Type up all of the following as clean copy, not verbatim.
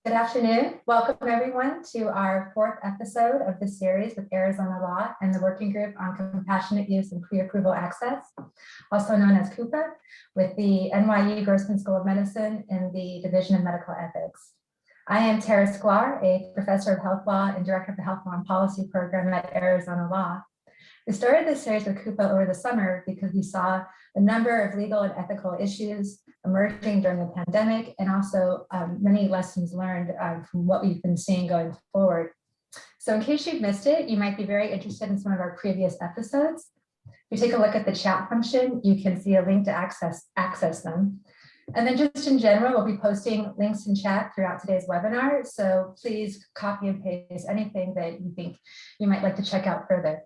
Good afternoon. Welcome everyone to our fourth episode of the series with Arizona Law and the Working Group on Compassionate Use and Pre-Approval Access, also known as CUPA, with the NYU Grossman School of Medicine in the Division of Medical Ethics. I am Tara Sklar, a professor of health law and director of the Health Law and Policy Program at Arizona Law. We started this series with CUPA over the summer because we saw a number of legal and ethical issues emerging during the pandemic, and also many lessons learned from what we've been seeing going forward. So in case you've missed it, you might be very interested in some of our previous episodes. If you take a look at the chat function, you can see a link to access them. And then just in general, we'll be posting links in chat throughout today's webinar. So please copy and paste anything that you think you might like to check out further.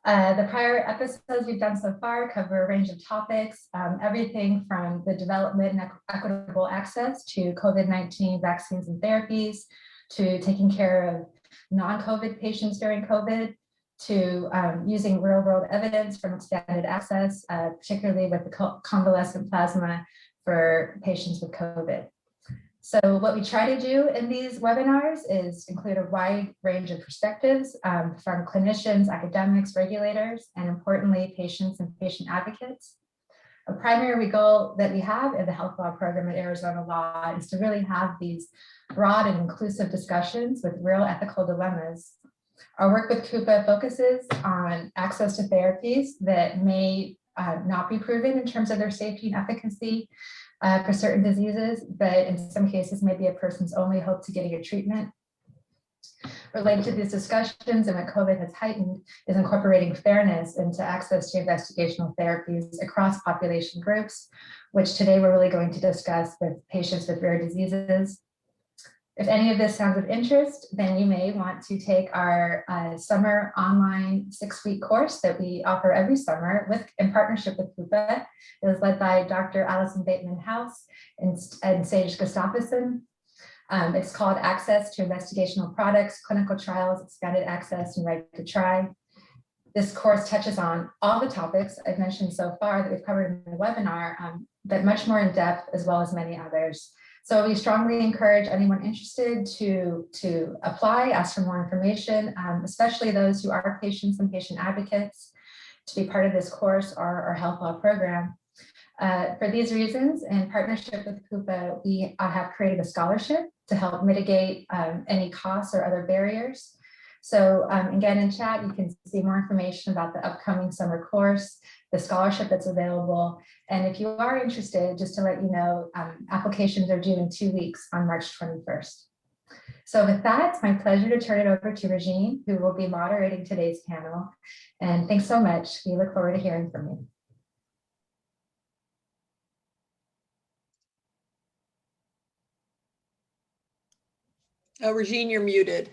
The prior episodes we've done so far cover a range of topics, everything from the development and equitable access to COVID-19 vaccines and therapies, to taking care of non-COVID patients during COVID, to using real-world evidence from expanded access, particularly with the convalescent plasma for patients with COVID. So what we try to do in these webinars is include a wide range of perspectives from clinicians, academics, regulators, and importantly, patients and patient advocates. A primary goal that we have in the health law program at Arizona Law is to really have these broad and inclusive discussions with real ethical dilemmas. Our work with CUPA focuses on access to therapies that may not be proven in terms of their safety and efficacy for certain diseases, but in some cases may be a person's only hope to getting a treatment. Related to these discussions and what COVID has heightened is incorporating fairness into access to investigational therapies across population groups, which today we're really going to discuss with patients with rare diseases. If any of this sounds of interest, then you may want to take our summer online 6-week course that we offer every summer in partnership with CUPA. It is led by Dr. Allison Bateman-House and Sage Gustafsson. It's called Access to Investigational Products, Clinical Trials, Expanded Access, and Right to Try. This course touches on all the topics I've mentioned so far that we've covered in the webinar, but much more in depth, as well as many others. So we strongly encourage anyone interested to apply, ask for more information, especially those who are patients and patient advocates, to be part of this course or our health law program. For these reasons, in partnership with CUPA, we have created a scholarship to help mitigate any costs or other barriers. So again, in chat, you can see more information about the upcoming summer course, the scholarship that's available. And if you are interested, just to let you know, applications are due in 2 weeks on March 21st. So with that, it's my pleasure to turn it over to Regine, who will be moderating today's panel. And thanks so much. We look forward to hearing from you. Oh, Regine, you're muted.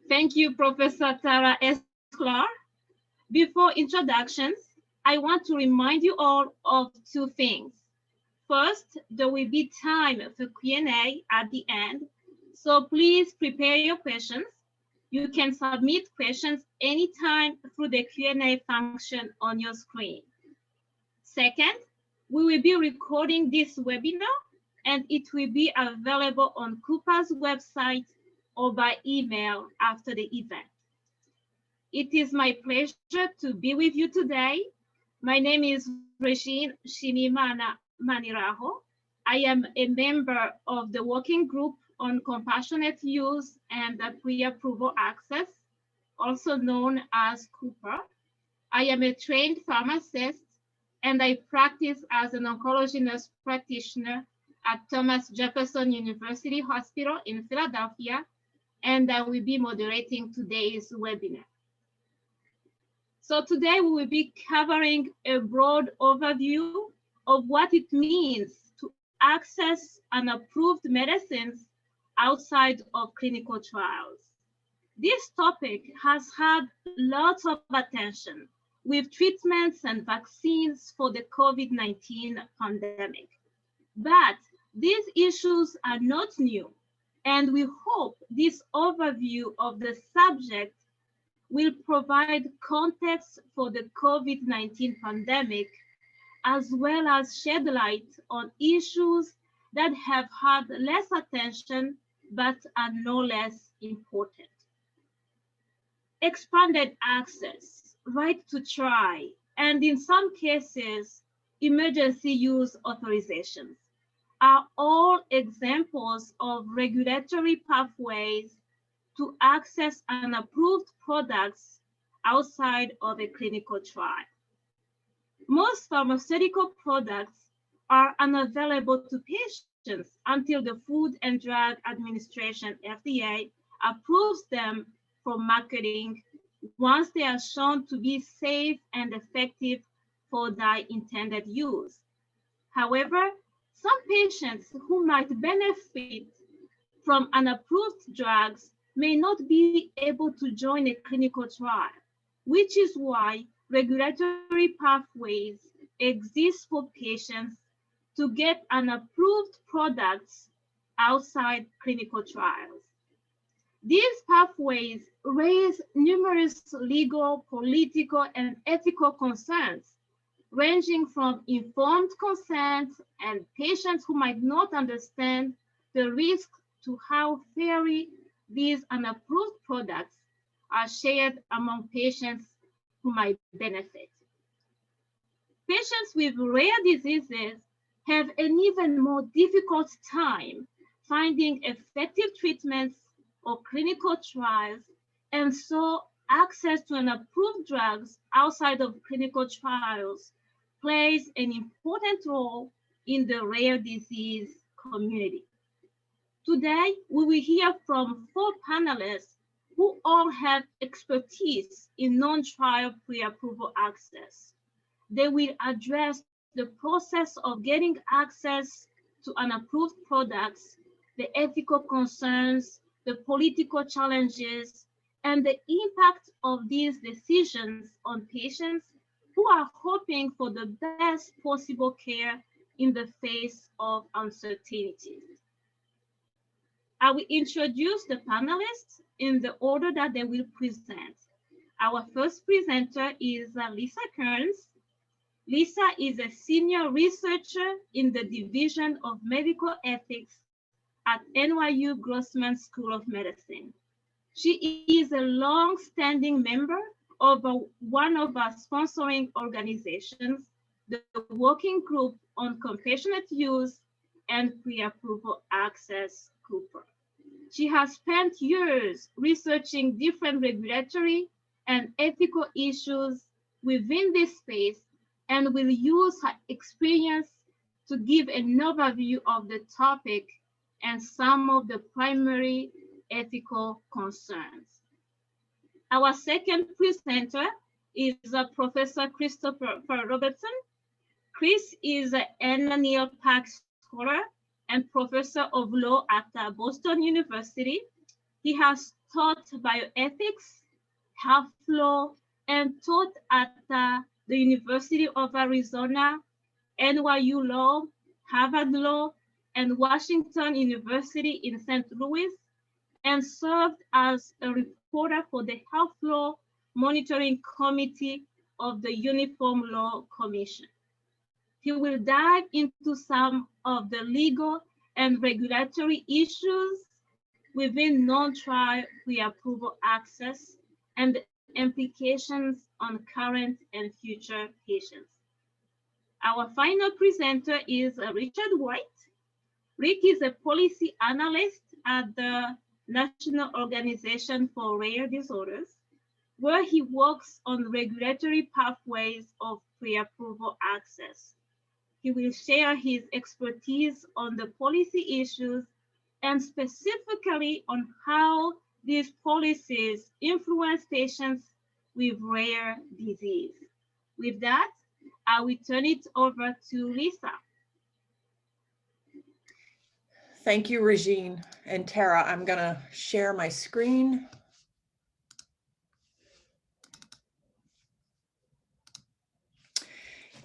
Thank you, Professor Tara Sklar. Before introductions, I want to remind you all of 2 things. First, there will be time for Q&A at the end, so please prepare your questions. You can submit questions anytime through the Q&A function on your screen. Second, we will be recording this webinar and it will be available on CUPA's website or by email after the event. It is my pleasure to be with you today. My name is Regine Shimimana Maniraho. I am a member of the Working Group on Compassionate Use and Pre-Approval Access, also known as CUPA. I am a trained pharmacist and I practice as an oncology nurse practitioner at Thomas Jefferson University Hospital in Philadelphia, and I will be moderating today's webinar. So today we will be covering a broad overview of what it means to access unapproved medicines outside of clinical trials. This topic has had lots of attention with treatments and vaccines for the COVID-19 pandemic. But these issues are not new, and we hope this overview of the subject will provide context for the COVID-19 pandemic as well as shed light on issues that have had less attention but are no less important. Expanded access, right to try, and in some cases, emergency use authorizations are all examples of regulatory pathways to access unapproved products outside of a clinical trial. Most pharmaceutical products are unavailable to patients until the Food and Drug Administration, FDA, approves them for marketing once they are shown to be safe and effective for their intended use. However, some patients who might benefit from unapproved drugs may not be able to join a clinical trial, which is why regulatory pathways exist for patients to get unapproved products outside clinical trials. These pathways raise numerous legal, political, and ethical concerns, ranging from informed consent and patients who might not understand the risk to how fairly these unapproved products are shared among patients who might benefit. Patients with rare diseases have an even more difficult time finding effective treatments or clinical trials, and so access to unapproved drugs outside of clinical trials plays an important role in the rare disease community. Today, we will hear from 4 panelists who all have expertise in non-trial pre-approval access. They will address the process of getting access to unapproved products, the ethical concerns, the political challenges, and the impact of these decisions on patients who are hoping for the best possible care in the face of uncertainties. I will introduce the panelists in the order that they will present. Our first presenter is Lisa Kearns. Lisa is a senior researcher in the Division of Medical Ethics at NYU Grossman School of Medicine. She is a long-standing member of one of our sponsoring organizations, the Working Group on Compassionate Use and Pre-Approval Access, Cooper. She has spent years researching different regulatory and ethical issues within this space and will use her experience to give an overview of the topic and some of the primary ethical concerns. Our second presenter is Professor Christopher Robertson. Chris is an Anna Neal Park Scholar and Professor of Law at Boston University. He has taught bioethics, health law, and taught at the University of Arizona, NYU Law, Harvard Law, and Washington University in St. Louis, and served as a reporter for the Health Law Monitoring Committee of the Uniform Law Commission. He will dive into some of the legal and regulatory issues within non-trial pre-approval access and the implications on current and future patients. Our final presenter is Richard White. Rick is a policy analyst at the National Organization for Rare Disorders, where he works on regulatory pathways of pre-approval access. He will share his expertise on the policy issues and specifically on how these policies influence patients with rare disease. With that, I will turn it over to Lisa. Thank you, Regine and Tara. I'm gonna share my screen.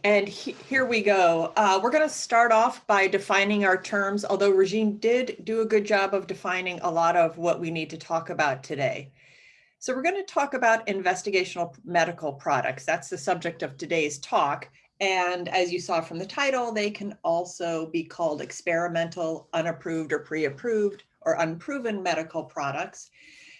And here we go. We're going to start off by defining our terms, although Regine did do a good job of defining a lot of what we need to talk about today. So we're going to talk about investigational medical products. That's the subject of today's talk. And as you saw from the title, they can also be called experimental, unapproved or pre-approved or unproven medical products.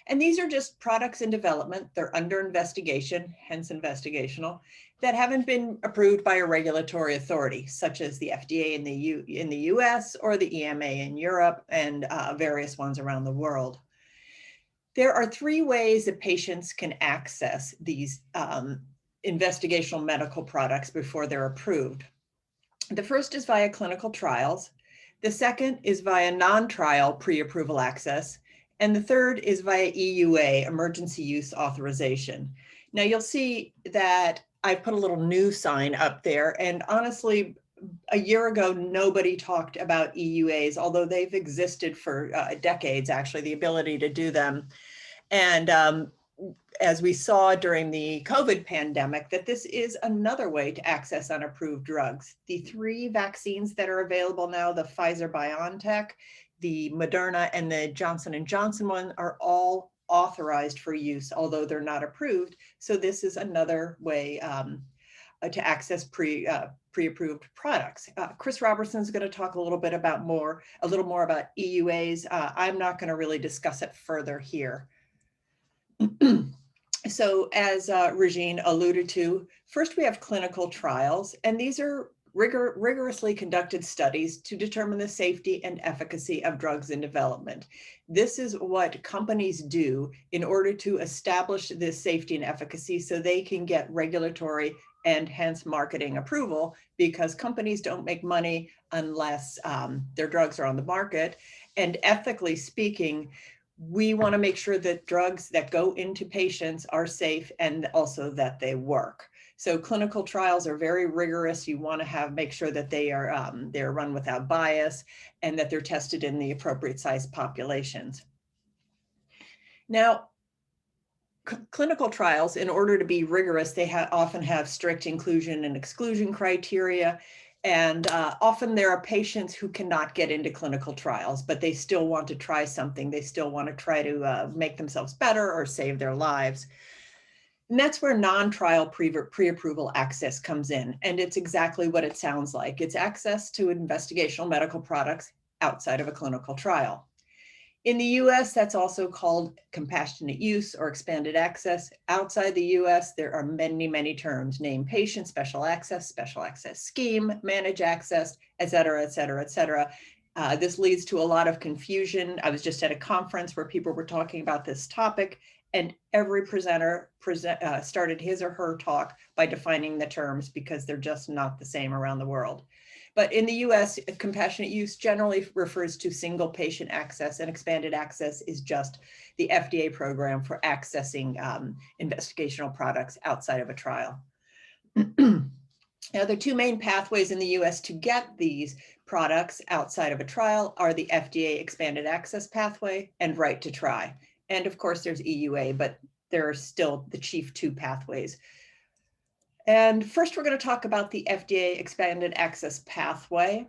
And these are just products in development. They're under investigation, hence investigational, that haven't been approved by a regulatory authority, such as the FDA in the US or the EMA in Europe and various ones around the world. There are three ways that patients can access these investigational medical products before they're approved. The first is via clinical trials. The second is via non-trial pre-approval access. And the third is via EUA, emergency use authorization. Now you'll see that I put a little new sign up there, and honestly, a year ago, nobody talked about EUAs, although they've existed for decades, actually, the ability to do them. And as we saw during the COVID pandemic, that this is another way to access unapproved drugs. The three vaccines that are available now, the Pfizer-BioNTech, the Moderna, and the Johnson & Johnson one, are all authorized for use, although they're not approved. So this is another way to access pre-approved products. Chris Robertson is going to talk a little more about EUAs. I'm not going to really discuss it further here. So as Regine alluded to, first we have clinical trials, and these are rigorously conducted studies to determine the safety and efficacy of drugs in development. This is what companies do in order to establish this safety and efficacy so they can get regulatory and hence marketing approval, because companies don't make money unless their drugs are on the market. And ethically speaking, we want to make sure that drugs that go into patients are safe and also that they work. So clinical trials are very rigorous. You want to make sure that they're run without bias and that they're tested in the appropriate size populations. Now, clinical trials, in order to be rigorous, they often have strict inclusion and exclusion criteria. And often there are patients who cannot get into clinical trials, but they still want to try something. They still want to try to make themselves better or save their lives. And that's where non-trial pre-approval access comes in. And it's exactly what it sounds like. It's access to investigational medical products outside of a clinical trial. In the US, that's also called compassionate use or expanded access. Outside the US, there are many, many terms: named patient, special access scheme, managed access, et cetera, et cetera, et cetera. This leads to a lot of confusion. I was just at a conference where people were talking about this topic, and every presenter started his or her talk by defining the terms because they're just not the same around the world. But in the US, compassionate use generally refers to single patient access, and expanded access is just the FDA program for accessing investigational products outside of a trial. Now, the two main pathways in the US to get these products outside of a trial are the FDA expanded access pathway and right to try. And of course, there's EUA, but there are still the chief two pathways. And first, we're going to talk about the FDA expanded access pathway.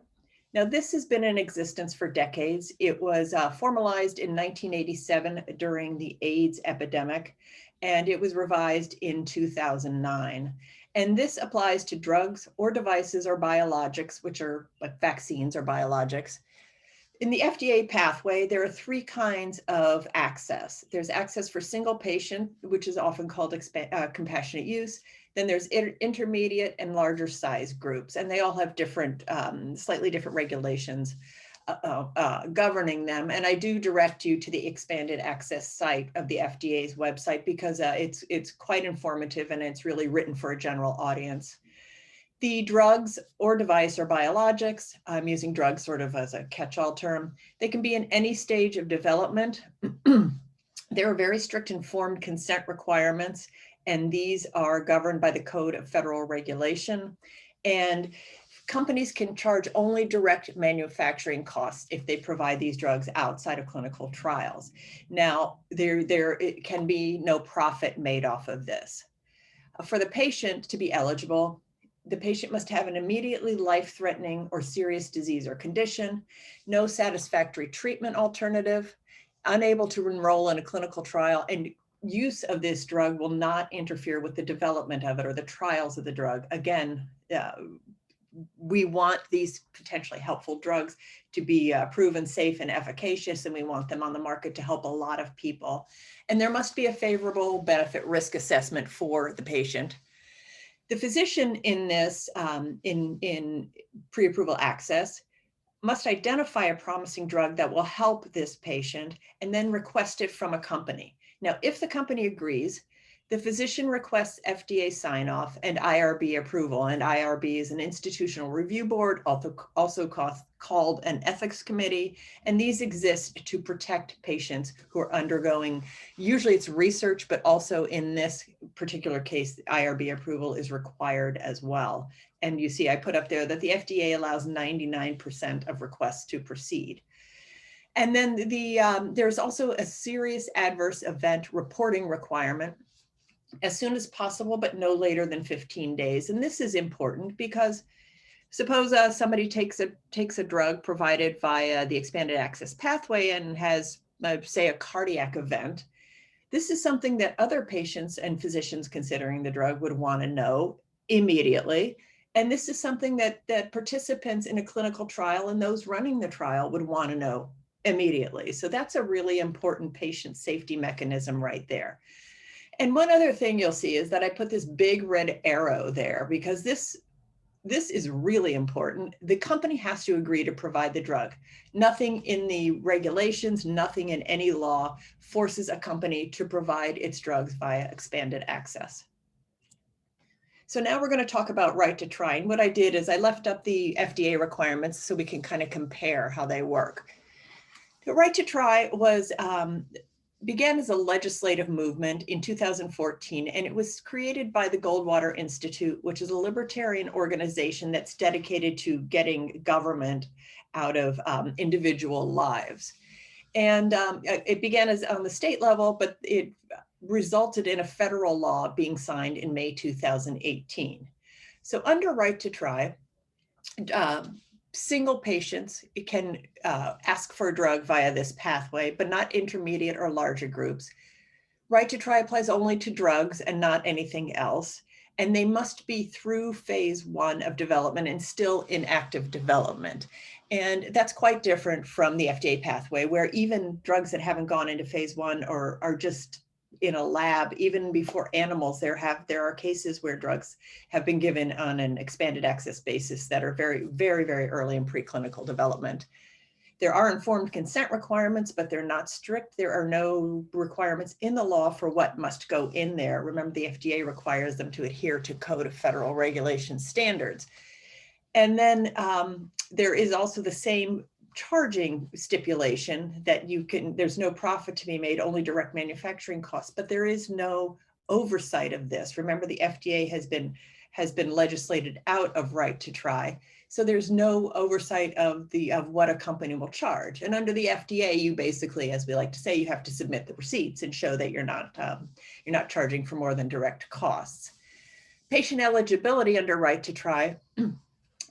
Now, this has been in existence for decades. It was formalized in 1987 during the AIDS epidemic, and it was revised in 2009. And this applies to drugs or devices or biologics, which are like vaccines or biologics. In the FDA pathway, there are three kinds of access. There's access for single patient, which is often called compassionate use. Then there's intermediate and larger size groups, and they all have different, slightly different regulations governing them. And I do direct you to the expanded access site of the FDA's website because it's quite informative and it's really written for a general audience. The drugs or device or biologics, I'm using drugs sort of as a catch-all term, they can be in any stage of development. There are very strict informed consent requirements, and these are governed by the Code of Federal Regulation. And companies can charge only direct manufacturing costs if they provide these drugs outside of clinical trials. Now, it can be no profit made off of this. For the patient to be eligible, the patient must have an immediately life-threatening or serious disease or condition, no satisfactory treatment alternative, unable to enroll in a clinical trial, and use of this drug will not interfere with the development of it or the trials of the drug. Again, we want these potentially helpful drugs to be proven safe and efficacious, and we want them on the market to help a lot of people. And there must be a favorable benefit risk assessment for the patient. The physician in this, in pre-approval access, must identify a promising drug that will help this patient and then request it from a company. Now, if the company agrees, the physician requests FDA sign-off and IRB approval, and IRB is an institutional review board, also called an ethics committee, and these exist to protect patients who are undergoing, usually it's research, but also in this particular case, IRB approval is required as well. And you see, I put up there that the FDA allows 99% of requests to proceed. And then there's also a serious adverse event reporting requirement as soon as possible, but no later than 15 days. And this is important because suppose somebody takes a drug provided via the expanded access pathway and has, say, a cardiac event. This is something that other patients and physicians considering the drug would want to know immediately. And this is something that participants in a clinical trial and those running the trial would want to know immediately. So that's a really important patient safety mechanism right there. And one other thing you'll see is that I put this big red arrow there because this is really important. The company has to agree to provide the drug. Nothing in the regulations, nothing in any law forces a company to provide its drugs via expanded access. So now we're going to talk about right to try. And what I did is I left up the FDA requirements so we can kind of compare how they work. The right to try began as a legislative movement in 2014, and it was created by the Goldwater Institute, which is a libertarian organization that's dedicated to getting government out of individual lives. And it began as on the state level, but it resulted in a federal law being signed in May 2018. So under right to try, single patients can ask for a drug via this pathway, but not intermediate or larger groups. Right to try applies only to drugs and not anything else. And they must be through phase 1 of development and still in active development. And that's quite different from the FDA pathway, where even drugs that haven't gone into phase 1 or are just in a lab, even before animals, there are cases where drugs have been given on an expanded access basis that are very, very, very early in preclinical development. There are informed consent requirements, but they're not strict. There are no requirements in the law for what must go in there. Remember, the FDA requires them to adhere to Code of Federal Regulation standards. And then there is also the same charging stipulation that there's no profit to be made, only direct manufacturing costs, but there is no oversight of this. Remember, the FDA has been legislated out of right to try. So there's no oversight of what a company will charge. And under the FDA, you basically, as we like to say, you have to submit the receipts and show that you're not charging for more than direct costs. Patient eligibility under right to try,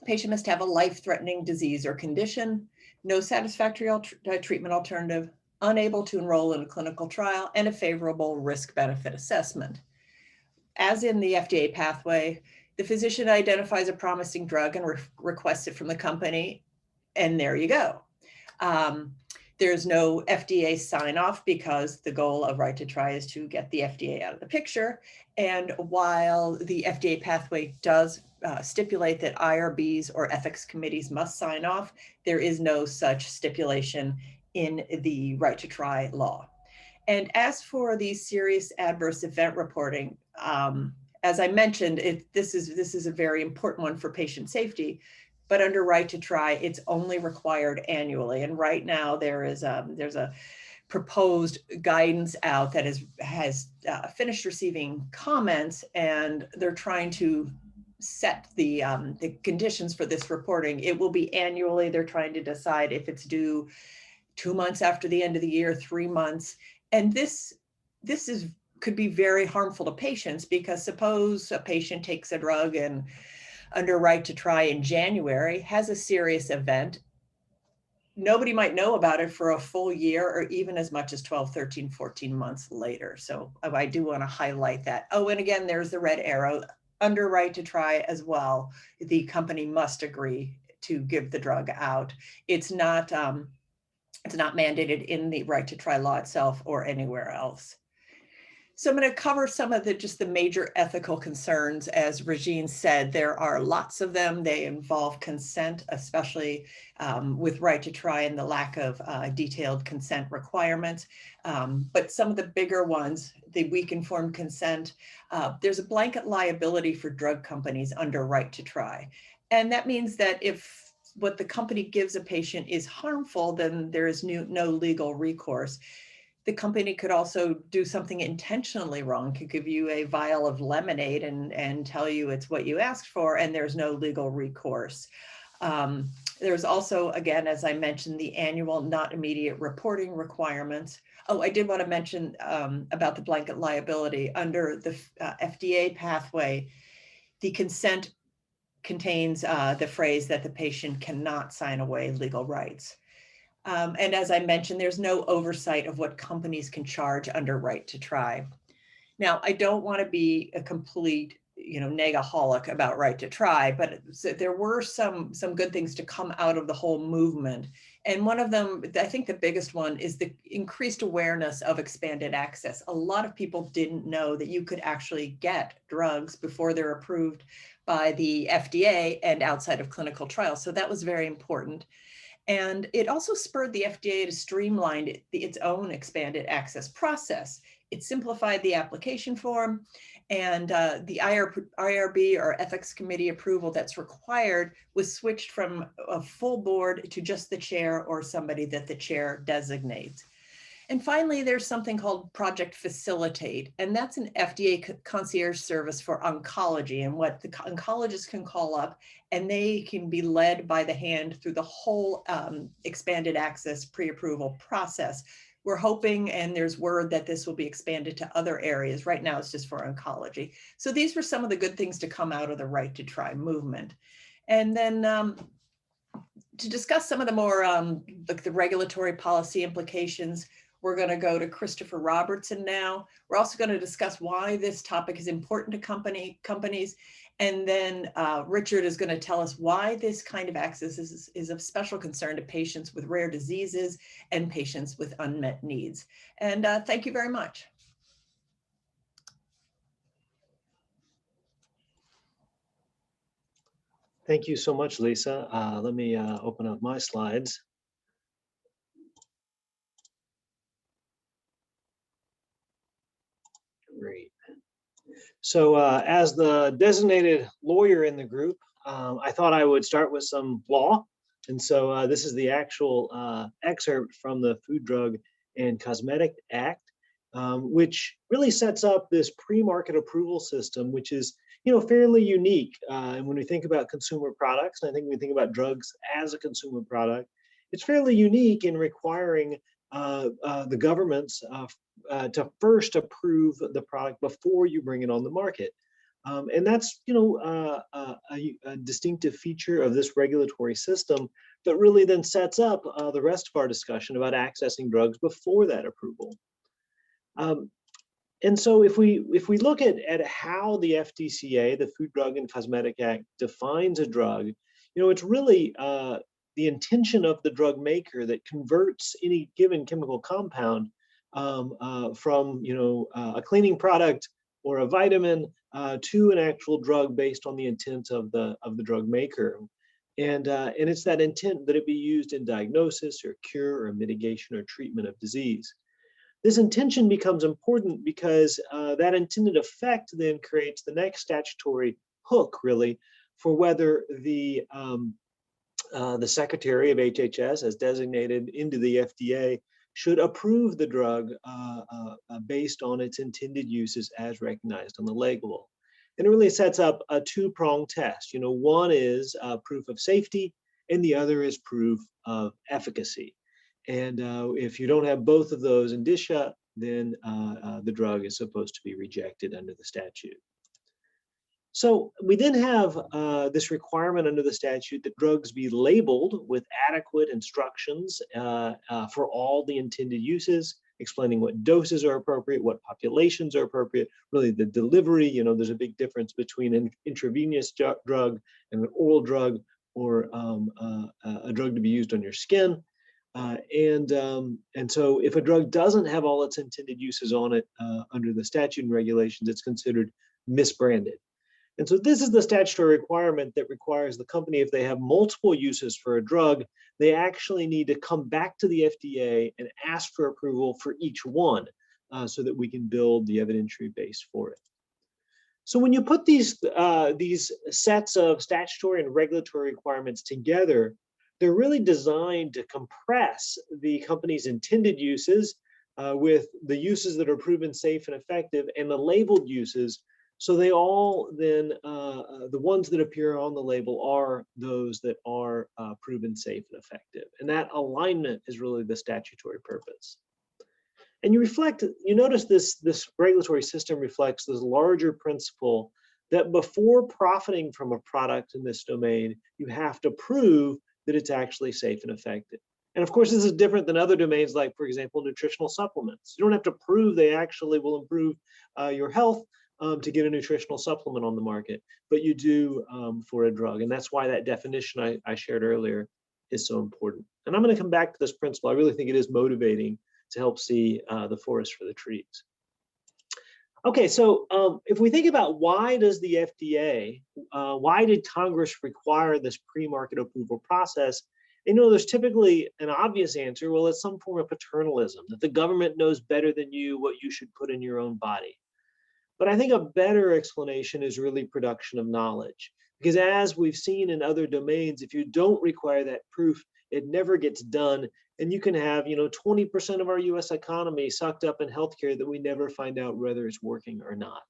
patient must have a life-threatening disease or condition, no satisfactory treatment alternative, unable to enroll in a clinical trial, and a favorable risk-benefit assessment. As in the FDA pathway, the physician identifies a promising drug and requests it from the company, and there you go. There's no FDA sign-off because the goal of right to try is to get the FDA out of the picture. And while the FDA pathway does stipulate that IRBs or ethics committees must sign off, there is no such stipulation in the right to try law. And as for the serious adverse event reporting, as I mentioned, this is a very important one for patient safety, but under right to try, it's only required annually. And right now there's a proposed guidance out that has finished receiving comments, and they're trying to set the conditions for this reporting. It will be annually. They're trying to decide if it's due 2 months after the end of the year, 3 months. And this could be very harmful to patients, because suppose a patient takes a drug and under right to try in January has a serious event. nobody might know about it for a full year or even as much as 12, 13, 14 months later. So I do want to highlight that. Oh, and again, there's the red arrow under right to try as well. The company must agree to give the drug out. It's not mandated in the right to try law itself or anywhere else. So I'm going to cover some of just the major ethical concerns. As Regine said, there are lots of them. They involve consent, especially with right to try and the lack of detailed consent requirements. But some of the bigger ones, the weak informed consent, there's a blanket liability for drug companies under right to try. And that means that if what the company gives a patient is harmful, then there is no legal recourse. The company could also do something intentionally wrong, could give you a vial of lemonade and tell you it's what you asked for, and there's no legal recourse. There's also, again, as I mentioned, the annual not immediate reporting requirements. Oh, I did want to mention about the blanket liability. Under the FDA pathway, the consent contains the phrase that the patient cannot sign away legal rights. And as I mentioned, there's no oversight of what companies can charge under right to try. Now, I don't want to be a complete, negaholic about right to try, but there were some good things to come out of the whole movement. And one of them, I think the biggest one, is the increased awareness of expanded access. A lot of people didn't know that you could actually get drugs before they're approved by the FDA and outside of clinical trials. So that was very important. And it also spurred the FDA to streamline its own expanded access process. It simplified the application form, and the IRB or ethics committee approval that's required was switched from a full board to just the chair or somebody that the chair designates. And finally, there's something called Project Facilitate, and that's an FDA concierge service for oncology, and what the oncologists can call up, and they can be led by the hand through the whole expanded access pre-approval process. We're hoping, and there's word that this will be expanded to other areas. Right now, it's just for oncology. So these were some of the good things to come out of the right to try movement. And then to discuss some of the more like the regulatory policy implications, we're going to go to Christopher Robertson now. We're also going to discuss why this topic is important to companies. And then Richard is going to tell us why this kind of access is of special concern to patients with rare diseases and patients with unmet needs. And thank you very much. Thank you so much, Lisa. Let me open up my slides. Great. So as the designated lawyer in the group, I thought I would start with some law. And so this is the actual excerpt from the Food, Drug, and Cosmetic Act, which really sets up this pre-market approval system, which is fairly unique. And when we think about consumer products, and I think when we think about drugs as a consumer product, it's fairly unique in requiring the governments to first approve the product before you bring it on the market. And that's a distinctive feature of this regulatory system that really then sets up the rest of our discussion about accessing drugs before that approval. And so if we look at how the FDCA, the Food, Drug, and Cosmetic Act, defines a drug, it's really the intention of the drug maker that converts any given chemical compound from a cleaning product or a vitamin to an actual drug based on the intent of the drug maker. And it's that intent that it be used in diagnosis or cure or mitigation or treatment of disease. This intention becomes important because that intended effect then creates the next statutory hook, really, for whether the Secretary of HHS, as designated into the FDA, should approve the drug based on its intended uses as recognized on the label. And it really sets up a two-pronged test. One is proof of safety, and the other is proof of efficacy. And if you don't have both of those indicia, then the drug is supposed to be rejected under the statute. So we then have this requirement under the statute that drugs be labeled with adequate instructions for all the intended uses, explaining what doses are appropriate, what populations are appropriate, really the delivery. There's a big difference between an intravenous drug and an oral drug, or a drug to be used on your skin. And so if a drug doesn't have all its intended uses on it under the statute and regulations, it's considered misbranded. And so this is the statutory requirement that requires the company, if they have multiple uses for a drug, they actually need to come back to the FDA and ask for approval for each one so that we can build the evidentiary base for it. So when you put these sets of statutory and regulatory requirements together, they're really designed to compress the company's intended uses with the uses that are proven safe and effective and the labeled uses. So they all then, the ones that appear on the label are those that are proven safe and effective. And that alignment is really the statutory purpose. And you notice this regulatory system reflects this larger principle that before profiting from a product in this domain, you have to prove that it's actually safe and effective. And of course, this is different than other domains, like, for example, nutritional supplements. You don't have to prove they actually will improve your health to get a nutritional supplement on the market, but you do for a drug. And that's why that definition I shared earlier is so important. And I'm going to come back to this principle. I really think it is motivating to help see the forest for the trees. Okay, so if we think about why does the FDA, why did Congress require this pre-market approval process? There's typically an obvious answer. Well, it's some form of paternalism, that the government knows better than you what you should put in your own body. But I think a better explanation is really production of knowledge. Because as we've seen in other domains, if you don't require that proof, it never gets done. And you can have 20% of our US economy sucked up in healthcare that we never find out whether it's working or not.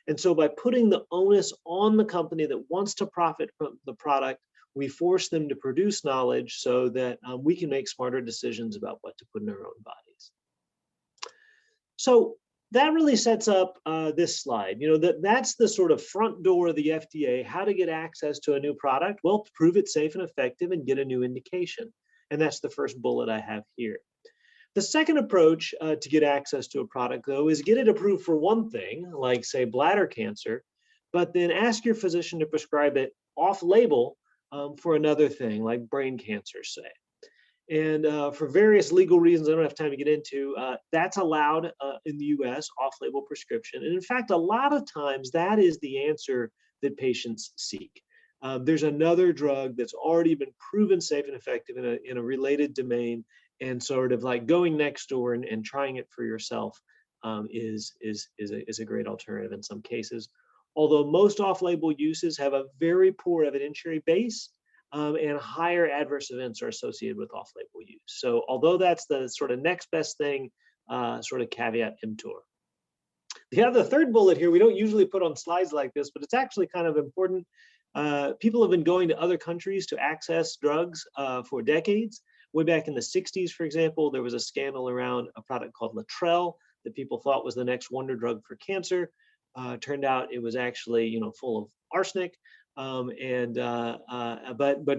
And so by putting the onus on the company that wants to profit from the product, we force them to produce knowledge so that we can make smarter decisions about what to put in our own bodies. So that really sets up this slide. That's the sort of front door of the FDA, how to get access to a new product. Well, to prove it's safe and effective and get a new indication. And that's the first bullet I have here. The second approach to get access to a product, though, is get it approved for one thing, like, say, bladder cancer, but then ask your physician to prescribe it off-label for another thing, like brain cancer, say. And for various legal reasons I don't have time to get into, that's allowed in the US, off-label prescription. And in fact, a lot of times that is the answer that patients seek. There's another drug that's already been proven safe and effective in a related domain, and sort of like going next door and trying it for yourself is a great alternative in some cases. Although most off-label uses have a very poor evidentiary base, and higher adverse events are associated with off-label use. So although that's the sort of next best thing, sort of caveat emptor. The third bullet here, we don't usually put on slides like this, but it's actually kind of important. People have been going to other countries to access drugs for decades. Way back in the 60s, for example, there was a scandal around a product called Latrell that people thought was the next wonder drug for cancer. Turned out it was actually, full of arsenic. But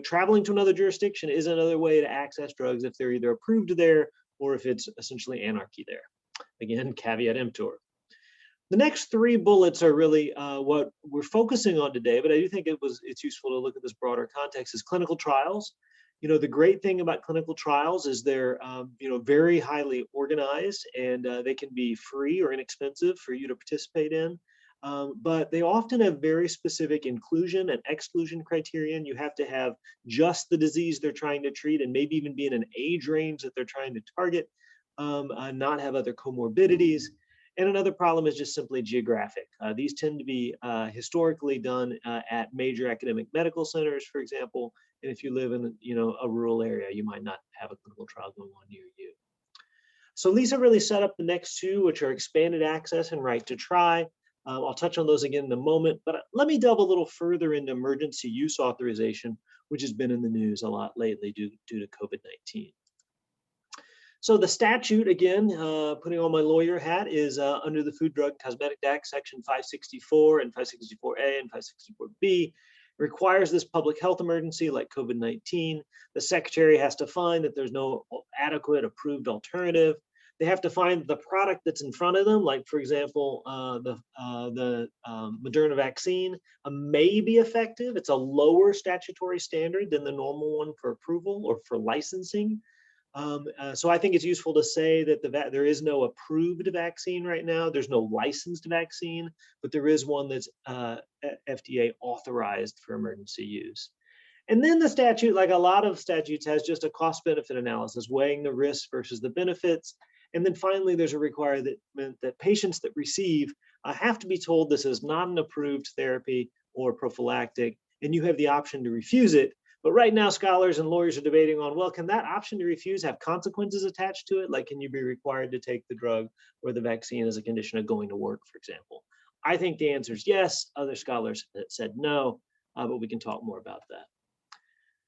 traveling to another jurisdiction is another way to access drugs if they're either approved there or if it's essentially anarchy there. Again, caveat emptor. The next three bullets are really what we're focusing on today, but I do think it's useful to look at this broader context, is clinical trials. The great thing about clinical trials is they're very highly organized, and they can be free or inexpensive for you to participate in. But they often have very specific inclusion and exclusion criterion. You have to have just the disease they're trying to treat and maybe even be in an age range that they're trying to target, not have other comorbidities. And another problem is just simply geographic. These tend to be historically done at major academic medical centers, for example. And if you live in a rural area, you might not have a clinical trial going on near you. So Lisa really set up the next two, which are expanded access and right to try. I'll touch on those again in a moment, but let me delve a little further into emergency use authorization, which has been in the news a lot lately due to COVID-19. So the statute, again, putting on my lawyer hat, is under the Food, Drug, and Cosmetic Act, Section 564 and 564A and 564B, requires this public health emergency like COVID-19. The secretary has to find that there's no adequate approved alternative. They have to find the product that's in front of them, like, for example, the Moderna vaccine may be effective. It's a lower statutory standard than the normal one for approval or for licensing. So I think it's useful to say that there is no approved vaccine right now. There's no licensed vaccine, but there is one that's FDA authorized for emergency use. And then the statute, like a lot of statutes, has just a cost-benefit analysis, weighing the risks versus the benefits. And then finally, there's a requirement that patients that receive have to be told this is not an approved therapy or prophylactic, and you have the option to refuse it. But right now, scholars and lawyers are debating on, well, can that option to refuse have consequences attached to it? Like, can you be required to take the drug or the vaccine as a condition of going to work, for example? I think the answer is yes. Other scholars said no, but we can talk more about that.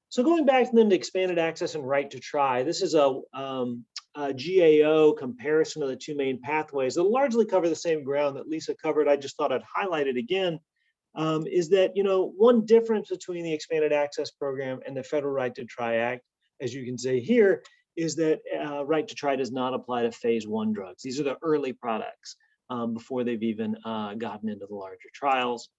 So going back then to expanded access and right to try, this is a GAO comparison of the two main pathways. They'll largely cover the same ground that Lisa covered. I just thought I'd highlight it again. Is that, one difference between the Expanded Access Program and the Federal Right to Try Act, as you can see here, is that Right to Try does not apply to phase 1 drugs. These are the early products before they've even gotten into the larger trials.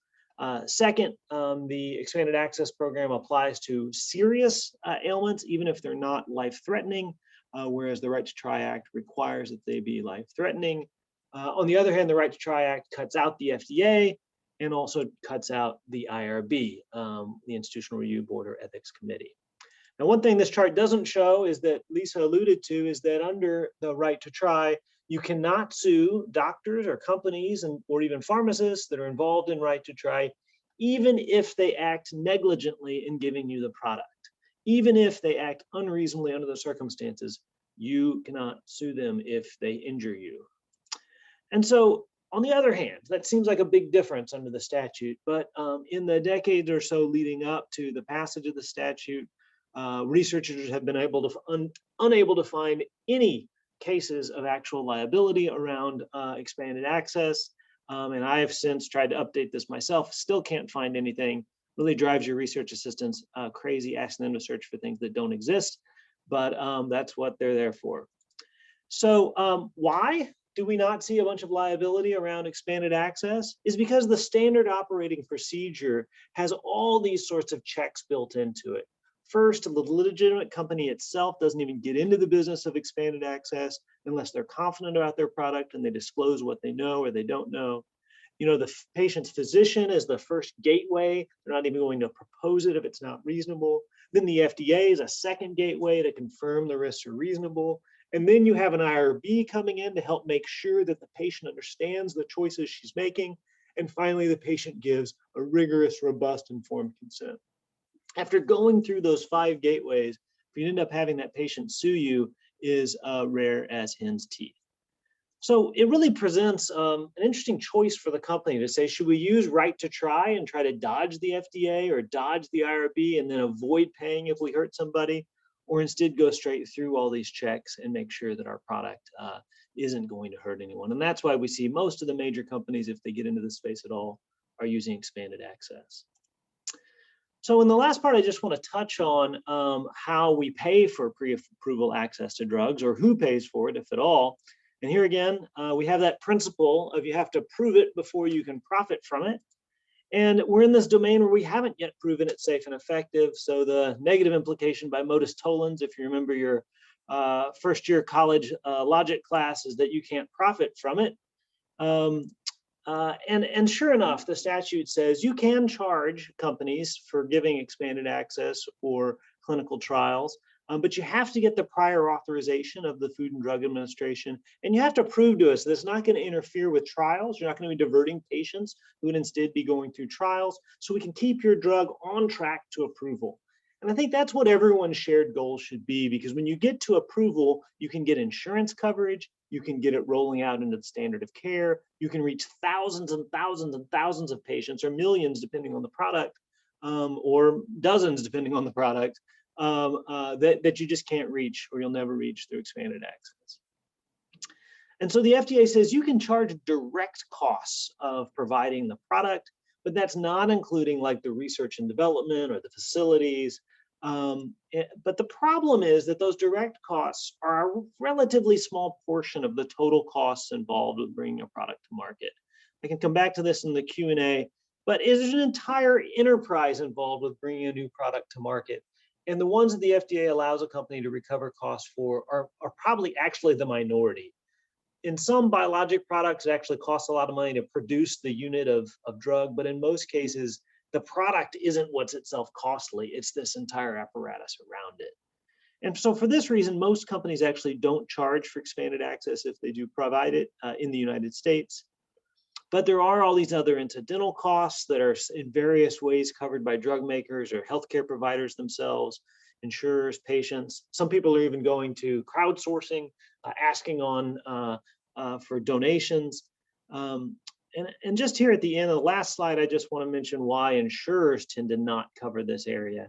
Second, the Expanded Access Program applies to serious ailments, even if they're not life-threatening, whereas the Right to Try Act requires that they be life-threatening. On the other hand, the Right to Try Act cuts out the FDA and also cuts out the IRB, the Institutional Review Board or Ethics Committee. Now, one thing this chart doesn't show is that Lisa alluded to is that under the Right to Try, you cannot sue doctors or companies or even pharmacists that are involved in Right to Try, even if they act negligently in giving you the product. Even if they act unreasonably under the circumstances, you cannot sue them if they injure you. And so, on the other hand, that seems like a big difference under the statute, but in the decades or so leading up to the passage of the statute, researchers have been unable to find any cases of actual liability around expanded access. And I have since tried to update this myself, still can't find anything. Really drives your research assistants crazy, asking them to search for things that don't exist, but that's what they're there for. So why do we not see a bunch of liability around expanded access? Is because the standard operating procedure has all these sorts of checks built into it. First, the legitimate company itself doesn't even get into the business of expanded access unless they're confident about their product and they disclose what they know or they don't know. The patient's physician is the first gateway. They're not even going to propose it if it's not reasonable. Then the FDA is a second gateway to confirm the risks are reasonable. And then you have an IRB coming in to help make sure that the patient understands the choices she's making. And finally, the patient gives a rigorous, robust, informed consent. After going through those 5 gateways, if you end up having that patient sue you, is rare as hen's teeth. So it really presents an interesting choice for the company to say, should we use Right to Try and try to dodge the FDA or dodge the IRB and then avoid paying if we hurt somebody? Or instead go straight through all these checks and make sure that our product isn't going to hurt anyone. And that's why we see most of the major companies, if they get into this space at all, are using expanded access. So in the last part, I just want to touch on how we pay for pre-approval access to drugs, or who pays for it, if at all. And here again, we have that principle of you have to prove it before you can profit from it. And we're in this domain where we haven't yet proven it safe and effective. So the negative implication by modus tollens, if you remember your first year college logic class, is that you can't profit from it. And sure enough, the statute says you can charge companies for giving expanded access or clinical trials, but you have to get the prior authorization of the Food and Drug Administration, and you have to prove to us that it's not going to interfere with trials. You're not going to be diverting patients who would instead be going through trials, so we can keep your drug on track to approval. And I think that's what everyone's shared goal should be, because when you get to approval, you can get insurance coverage, you can get it rolling out into the standard of care, you can reach thousands and thousands and thousands of patients, or millions depending on the product, or dozens depending on the product, that you just can't reach, or you'll never reach through expanded access. And so the FDA says you can charge direct costs of providing the product, but that's not including like the research and development or the facilities. But the problem is that those direct costs are a relatively small portion of the total costs involved with bringing a product to market. I can come back to this in the Q&A, but there's an entire enterprise involved with bringing a new product to market. And the ones that the FDA allows a company to recover costs for are probably actually the minority. In some biologic products, it actually costs a lot of money to produce the unit of drug, but in most cases, the product isn't what's itself costly, it's this entire apparatus around it. And so for this reason, most companies actually don't charge for expanded access if they do provide it in the United States. But there are all these other incidental costs that are in various ways covered by drug makers or healthcare providers themselves, insurers, patients. Some people are even going to crowdsourcing, asking on for donations. And just here at the end of the last slide, I just want to mention why insurers tend to not cover this area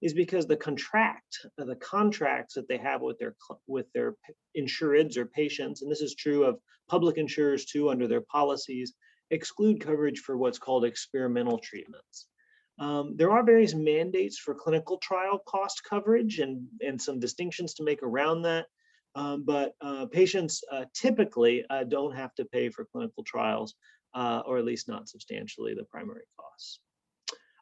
is because the contracts that they have with their insureds or patients, and this is true of public insurers too under their policies, exclude coverage for what's called experimental treatments. There are various mandates for clinical trial cost coverage and some distinctions to make around that. But patients typically don't have to pay for clinical trials, or at least not substantially the primary costs.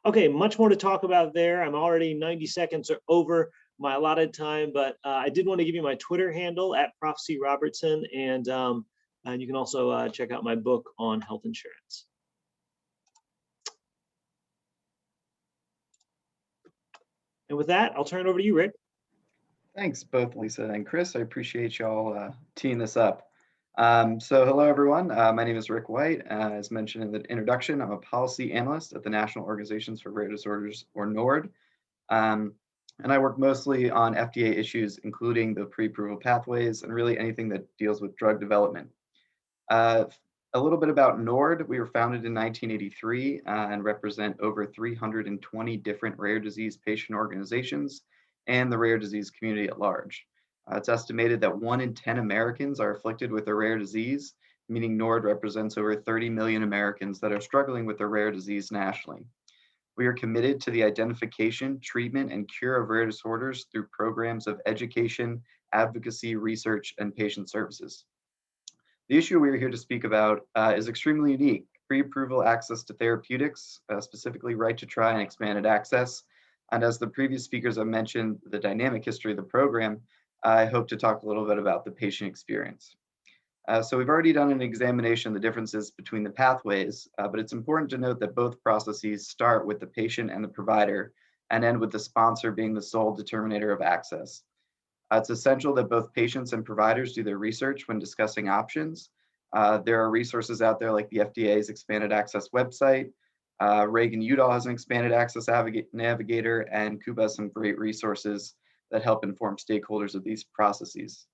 Okay, much more to talk about there. I'm already 90 seconds or over my allotted time, but I did want to give you my Twitter handle at Prof. C. Robertson, and you can also check out my book on health insurance. And with that, I'll turn it over to you, Rick. Thanks, both Lisa and Chris. I appreciate y'all teeing this up. So hello, everyone. My name is Rick White. As mentioned in the introduction, I'm a policy analyst at the National Organizations for Rare Disorders, or NORD. And I work mostly on FDA issues, including the pre-approval pathways and really anything that deals with drug development. A little bit about NORD. We were founded in 1983 and represent over 320 different rare disease patient organizations and the rare disease community at large. It's estimated that 1 in 10 Americans are afflicted with a rare disease, meaning NORD represents over 30 million Americans that are struggling with a rare disease nationally. We are committed to the identification, treatment, and cure of rare disorders through programs of education, advocacy, research, and patient services. The issue we are here to speak about is extremely unique. Pre-approval access to therapeutics, specifically right to try and expanded access. And as the previous speakers have mentioned, the dynamic history of the program, I hope to talk a little bit about the patient experience. So we've already done an examination of the differences between the pathways, but it's important to note that both processes start with the patient and the provider and end with the sponsor being the sole determinator of access. It's essential that both patients and providers do their research when discussing options. There are resources out there like the FDA's Expanded Access website. Reagan-Udall has an Expanded Access Navigator, and CUPA has some great resources that help inform stakeholders of these processes.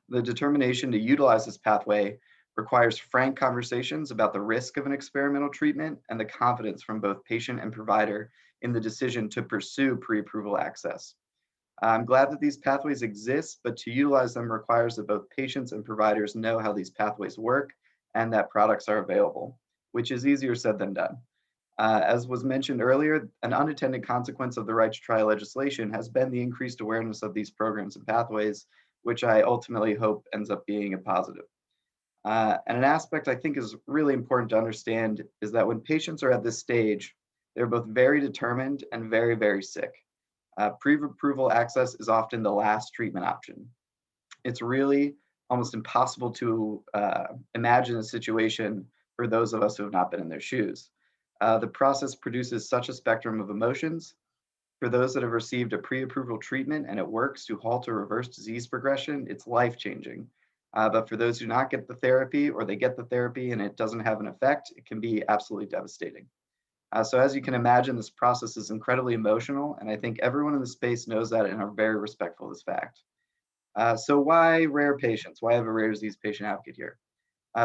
The determination to utilize this pathway requires frank conversations about the risk of an experimental treatment and the confidence from both patient and provider in the decision to pursue pre-approval access. I'm glad that these pathways exist, but to utilize them requires that both patients and providers know how these pathways work and that products are available, which is easier said than done. As was mentioned earlier, an unintended consequence of the right to try legislation has been the increased awareness of these programs and pathways, which I ultimately hope ends up being a positive. And an aspect I think is really important to understand is that when patients are at this stage, they're both very determined and very, very sick. Pre-approval access is often the last treatment option. It's really almost impossible to imagine a situation for those of us who have not been in their shoes. The process produces such a spectrum of emotions. For those that have received a pre-approval treatment and it works to halt or reverse disease progression, it's life-changing. But for those who do not get the therapy, or they get the therapy and it doesn't have an effect, it can be absolutely devastating. So as you can imagine, this process is incredibly emotional, and I think everyone in the space knows that and are very respectful of this fact. So why rare patients? Why have a rare disease patient advocate here?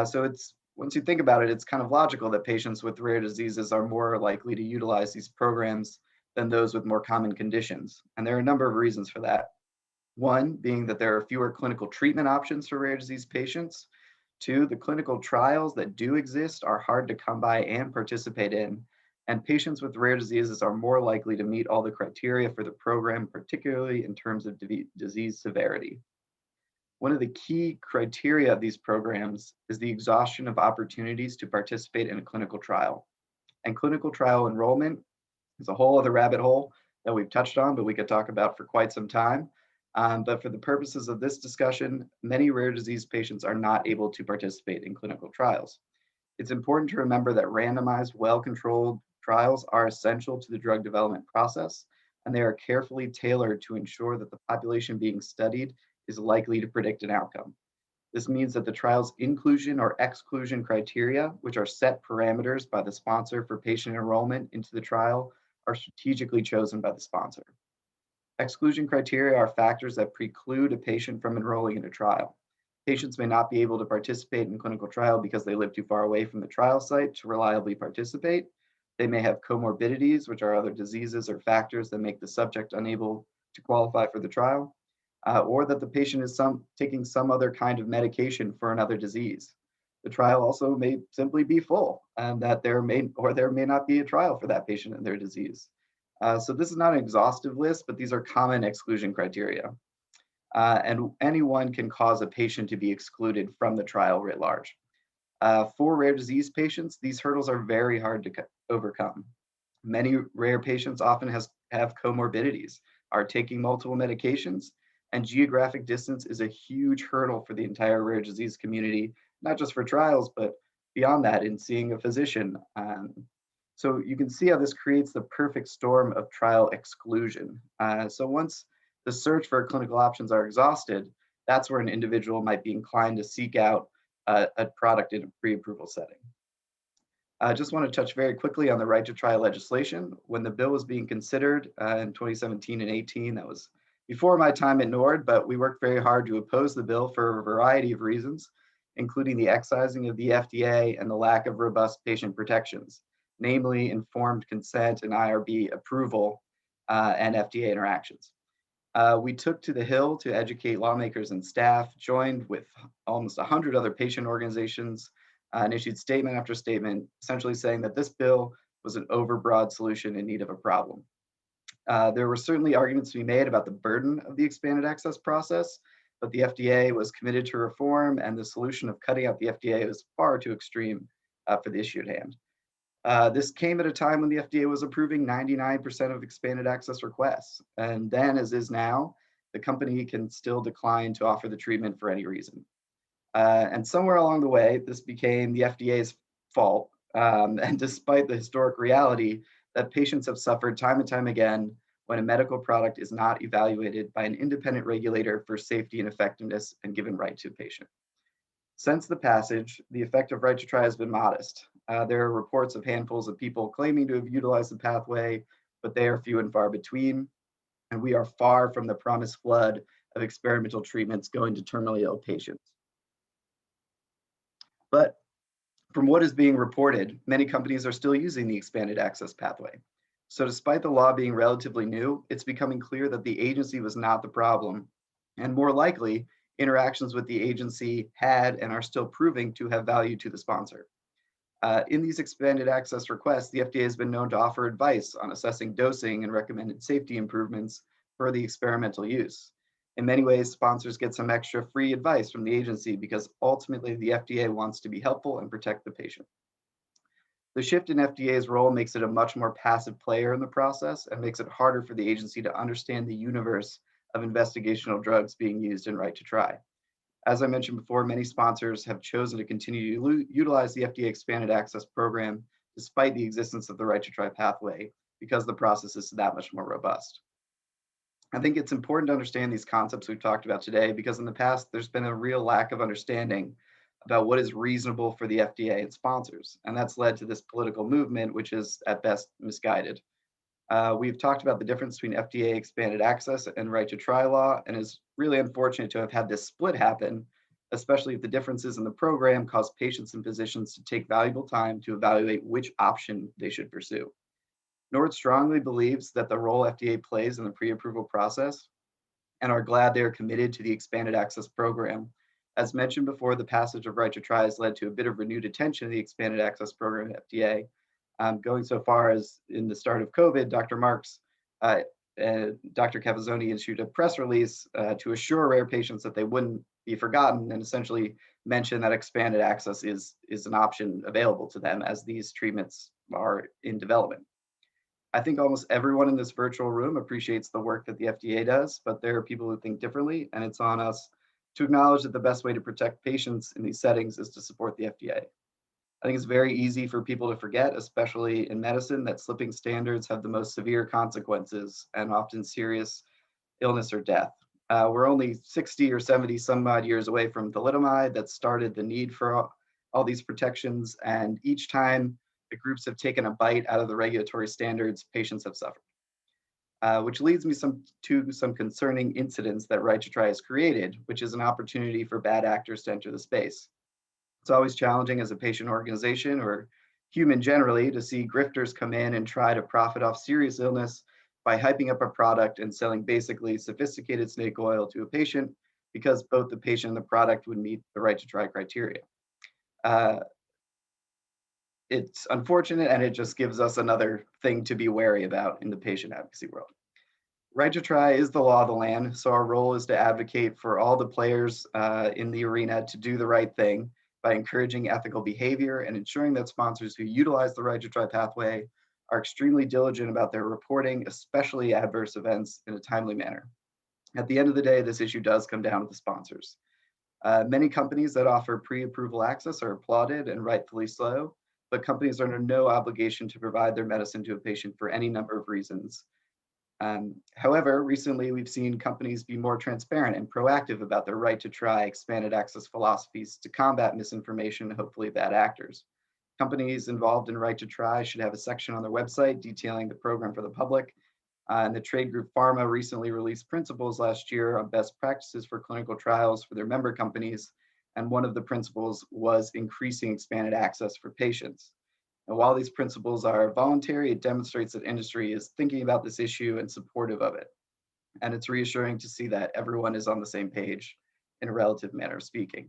So once you think about it, it's kind of logical that patients with rare diseases are more likely to utilize these programs than those with more common conditions. And there are a number of reasons for that. One being that there are fewer clinical treatment options for rare disease patients. Two, the clinical trials that do exist are hard to come by and participate in, and patients with rare diseases are more likely to meet all the criteria for the program, particularly in terms of disease severity. One of the key criteria of these programs is the exhaustion of opportunities to participate in a clinical trial. And clinical trial enrollment is a whole other rabbit hole that we've touched on, but we could talk about for quite some time. But for the purposes of this discussion, many rare disease patients are not able to participate in clinical trials. It's important to remember that randomized, well-controlled trials are essential to the drug development process, and they are carefully tailored to ensure that the population being studied is likely to predict an outcome. This means that the trial's inclusion or exclusion criteria, which are set parameters by the sponsor for patient enrollment into the trial, are strategically chosen by the sponsor. Exclusion criteria are factors that preclude a patient from enrolling in a trial. Patients may not be able to participate in clinical trial because they live too far away from the trial site to reliably participate. They may have comorbidities, which are other diseases or factors that make the subject unable to qualify for the trial, or that the patient is taking some other kind of medication for another disease. The trial also may simply be full, and that there may not be a trial for that patient and their disease. So this is not an exhaustive list, but these are common exclusion criteria. And anyone can cause a patient to be excluded from the trial writ large. For rare disease patients, these hurdles are very hard to overcome. Many rare patients often have comorbidities, are taking multiple medications, and geographic distance is a huge hurdle for the entire rare disease community, not just for trials, but beyond that in seeing a physician. So you can see how this creates the perfect storm of trial exclusion. So once the search for clinical options are exhausted, that's where an individual might be inclined to seek out a product in a pre-approval setting. I just want to touch very quickly on the right to try legislation. When the bill was being considered in 2017 and 18, that was before my time at NORD, but we worked very hard to oppose the bill for a variety of reasons, including the excising of the FDA and the lack of robust patient protections, namely informed consent and IRB approval and FDA interactions. We took to the Hill to educate lawmakers and staff, joined with almost 100 other patient organizations, and issued statement after statement, essentially saying that this bill was an overbroad solution in need of a problem. There were certainly arguments to be made about the burden of the expanded access process, but the FDA was committed to reform, and the solution of cutting out the FDA was far too extreme for the issue at hand. This came at a time when the FDA was approving 99% of expanded access requests. And then, as is now, the company can still decline to offer the treatment for any reason. And somewhere along the way, this became the FDA's fault. And despite the historic reality that patients have suffered time and time again when a medical product is not evaluated by an independent regulator for safety and effectiveness and given right to a patient. Since the passage, the effect of right to try has been modest. There are reports of handfuls of people claiming to have utilized the pathway, but they are few and far between. And we are far from the promised flood of experimental treatments going to terminally ill patients. But from what is being reported, many companies are still using the expanded access pathway. So despite the law being relatively new, it's becoming clear that the agency was not the problem, and more likely, interactions with the agency had and are still proving to have value to the sponsor. In these expanded access requests, the FDA has been known to offer advice on assessing dosing and recommended safety improvements for the experimental use. In many ways, sponsors get some extra free advice from the agency because ultimately the FDA wants to be helpful and protect the patient. The shift in FDA's role makes it a much more passive player in the process and makes it harder for the agency to understand the universe of investigational drugs being used in right to try. As I mentioned before, many sponsors have chosen to continue to utilize the FDA expanded access program despite the existence of the right to try pathway because the process is that much more robust. I think it's important to understand these concepts we've talked about today because in the past, there's been a real lack of understanding about what is reasonable for the FDA and sponsors. And that's led to this political movement, which is at best misguided. We've talked about the difference between FDA expanded access and right to try law, and it's really unfortunate to have had this split happen, especially if the differences in the program cause patients and physicians to take valuable time to evaluate which option they should pursue. NORD strongly believes that the role FDA plays in the pre-approval process and are glad they are committed to the expanded access program. As mentioned before, the passage of Right to Try has led to a bit of renewed attention to the expanded access program at FDA, going so far as in the start of COVID, Dr. Marks, Dr. Cavazzoni issued a press release to assure rare patients that they wouldn't be forgotten and essentially mention that expanded access is an option available to them as these treatments are in development. I think almost everyone in this virtual room appreciates the work that the FDA does, but there are people who think differently, and it's on us to acknowledge that the best way to protect patients in these settings is to support the FDA. I think it's very easy for people to forget, especially in medicine, that slipping standards have the most severe consequences and often serious illness or death. We're only 60 or 70 some odd years away from thalidomide that started the need for all these protections, and each time the groups have taken a bite out of the regulatory standards, patients have suffered. Which leads me to some concerning incidents that Right to Try has created, which is an opportunity for bad actors to enter the space. It's always challenging as a patient organization or human generally to see grifters come in and try to profit off serious illness by hyping up a product and selling basically sophisticated snake oil to a patient because both the patient and the product would meet the Right to Try criteria. It's unfortunate, and it just gives us another thing to be wary about in the patient advocacy world. Right to Try is the law of the land, so our role is to advocate for all the players in the arena to do the right thing by encouraging ethical behavior and ensuring that sponsors who utilize the Right to Try pathway are extremely diligent about their reporting, especially adverse events, in a timely manner. At the end of the day, this issue does come down to the sponsors. Many companies that offer pre-approval access are applauded and rightfully so, but companies are under no obligation to provide their medicine to a patient for any number of reasons. However, recently we've seen companies be more transparent and proactive about their Right to Try expanded access philosophies to combat misinformation and hopefully bad actors. Companies involved in Right to Try should have a section on their website detailing the program for the public. And the trade group Pharma recently released principles last year on best practices for clinical trials for their member companies. And one of the principles was increasing expanded access for patients. And while these principles are voluntary, it demonstrates that industry is thinking about this issue and supportive of it. And it's reassuring to see that everyone is on the same page in a relative manner of speaking.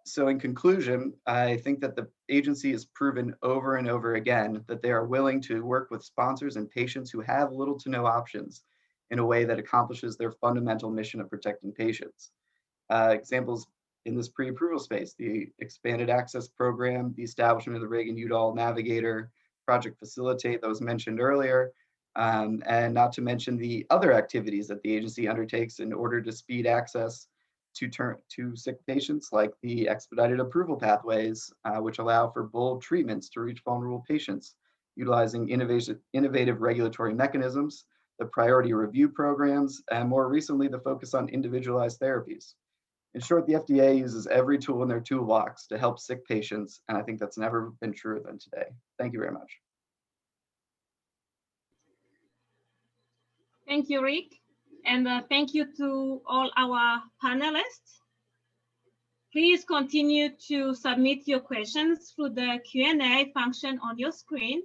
So in conclusion, I think that the agency has proven over and over again that they are willing to work with sponsors and patients who have little to no options in a way that accomplishes their fundamental mission of protecting patients. Examples in this pre-approval space, the expanded access program, the establishment of the Reagan-Udall Navigator, Project Facilitate that was mentioned earlier, and not to mention the other activities that the agency undertakes in order to speed access to sick patients, like the expedited approval pathways, which allow for bold treatments to reach vulnerable patients, utilizing innovative regulatory mechanisms, the priority review programs, and more recently, the focus on individualized therapies. In short, the FDA uses every tool in their toolbox to help sick patients, and I think that's never been truer than today. Thank you very much. Thank you, Rick. And thank you to all our panelists. Please continue to submit your questions through the Q&A function on your screen.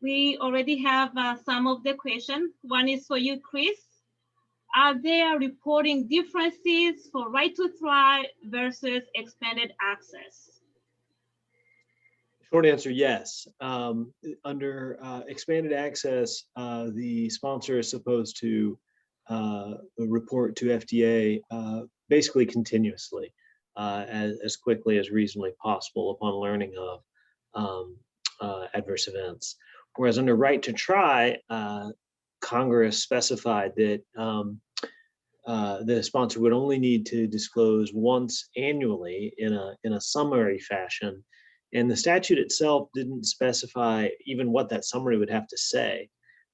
We already have some of the questions. One is for you, Chris. Are there reporting differences for Right to Try versus expanded access? Short answer, yes. Under expanded access, the sponsor is supposed to report to FDA basically continuously, as quickly as reasonably possible upon learning of adverse events. Whereas under Right to Try, Congress specified that the sponsor would only need to disclose once annually in a summary fashion. And the statute itself didn't specify even what that summary would have to say.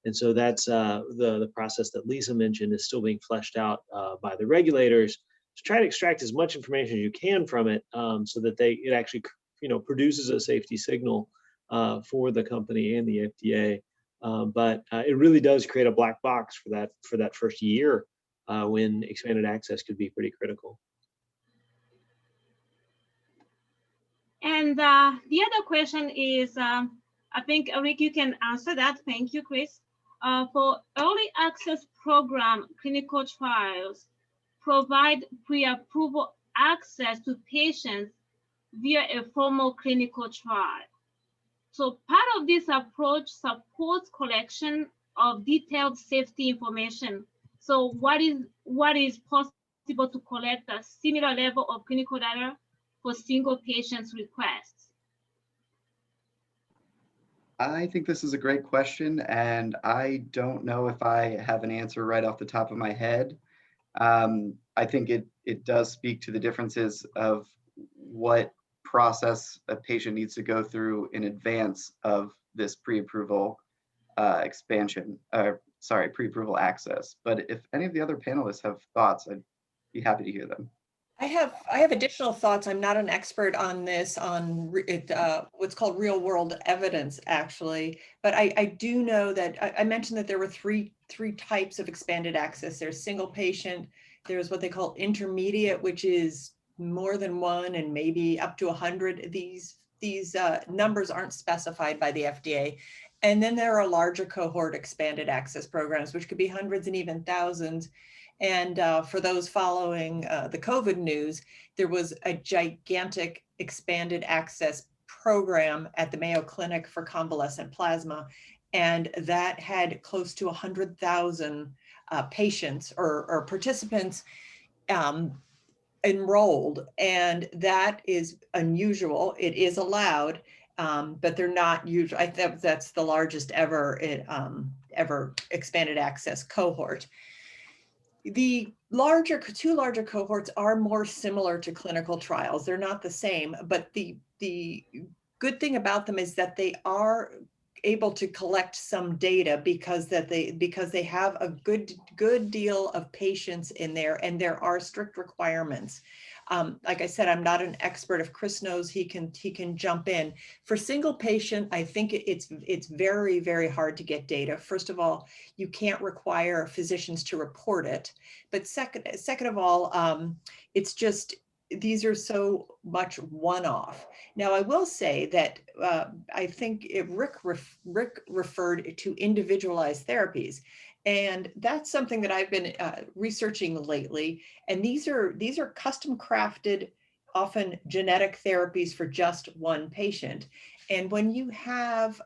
And so that's the process that Lisa mentioned is still being fleshed out by the regulators to try to extract as much information as you can from it, so that it actually produces a safety signal for the company and the FDA. But it really does create a black box for that first year when expanded access could be pretty critical. And the other question is, I think, Rick, you can answer that. Thank you, Chris. For early access program, clinical trials provide pre-approval access to patients via a formal clinical trial. So part of this approach supports collection of detailed safety information. So what is possible to collect a similar level of clinical data for single patient's requests? I think this is a great question, and I don't know if I have an answer right off the top of my head. I think it does speak to the differences of what process a patient needs to go through in advance of this pre-approval expansion, pre-approval access. But if any of the other panelists have thoughts, I'd be happy to hear them. I have additional thoughts. I'm not an expert on this, on what's called real world evidence, actually, but I do know that I mentioned that there were three types of expanded access. There's single patient, there's what they call intermediate, which is more than one and maybe up to 100. These numbers aren't specified by the FDA. And then there are larger cohort expanded access programs, which could be hundreds and even thousands. And for those following the COVID news, there was a gigantic expanded access program at the Mayo Clinic for convalescent plasma. And that had close to 100,000 patients or participants enrolled. And that is unusual. It is allowed, but they're not usual. I think that's the largest ever expanded access cohort. The two larger cohorts are more similar to clinical trials. They're not the same, but the good thing about them is that they are able to collect some data because they have a good deal of patients in there, and there are strict requirements. Like I said, I'm not an expert. If Chris knows, he can jump in. For single patient, I think it's very, very hard to get data. First of all, you can't require physicians to report it. But second of all, it's just, these are so much one-off. Now, I will say that I think Rick referred to individualized therapies. And that's something that I've been researching lately. And these are custom crafted, often genetic therapies for just one patient. And when you have